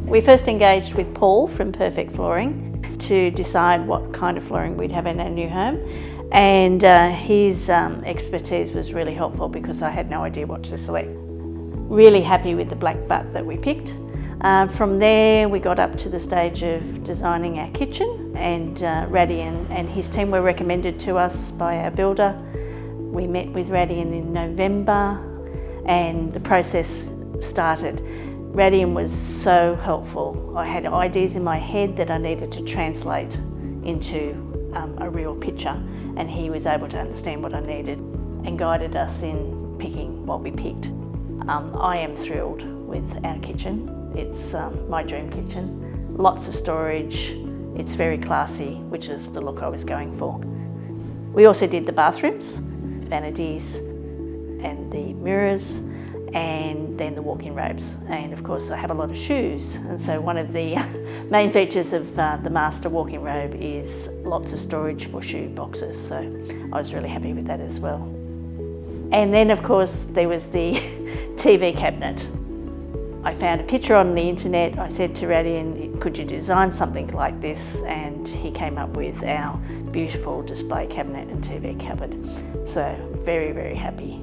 We first engaged with Paul from Perfect Flooring to decide what kind of flooring we'd have in our new home, and his expertise was really helpful because I had no idea what to select. Really happy with the black butt that we picked. From there we got up to the stage of designing our kitchen, and Radian and his team were recommended to us by our builder. We met with Radian in November and the process started. Radian was so helpful. I had ideas in my head that I needed to translate into a real picture, and he was able to understand what I needed and guided us in picking what we picked. I am thrilled with our kitchen. It's my dream kitchen. Lots of storage. It's very classy, which is the look I was going for. We also did the bathrooms, vanities and the mirrors, and then the walk-in robes. And of course I have a lot of shoes, and so one of the main features of the master walk-in robe is lots of storage for shoe boxes, so I was really happy with that as well. And then of course there was the TV cabinet. I found a picture on the internet. I said to Radian, could you design something like this? And he came up with our beautiful display cabinet and TV cupboard. So very, very happy.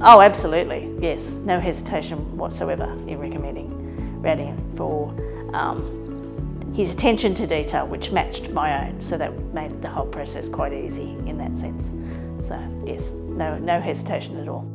Oh, absolutely, yes. No hesitation whatsoever in recommending Radian for his attention to detail, which matched my own, so that made the whole process quite easy in that sense. So yes, no hesitation at all.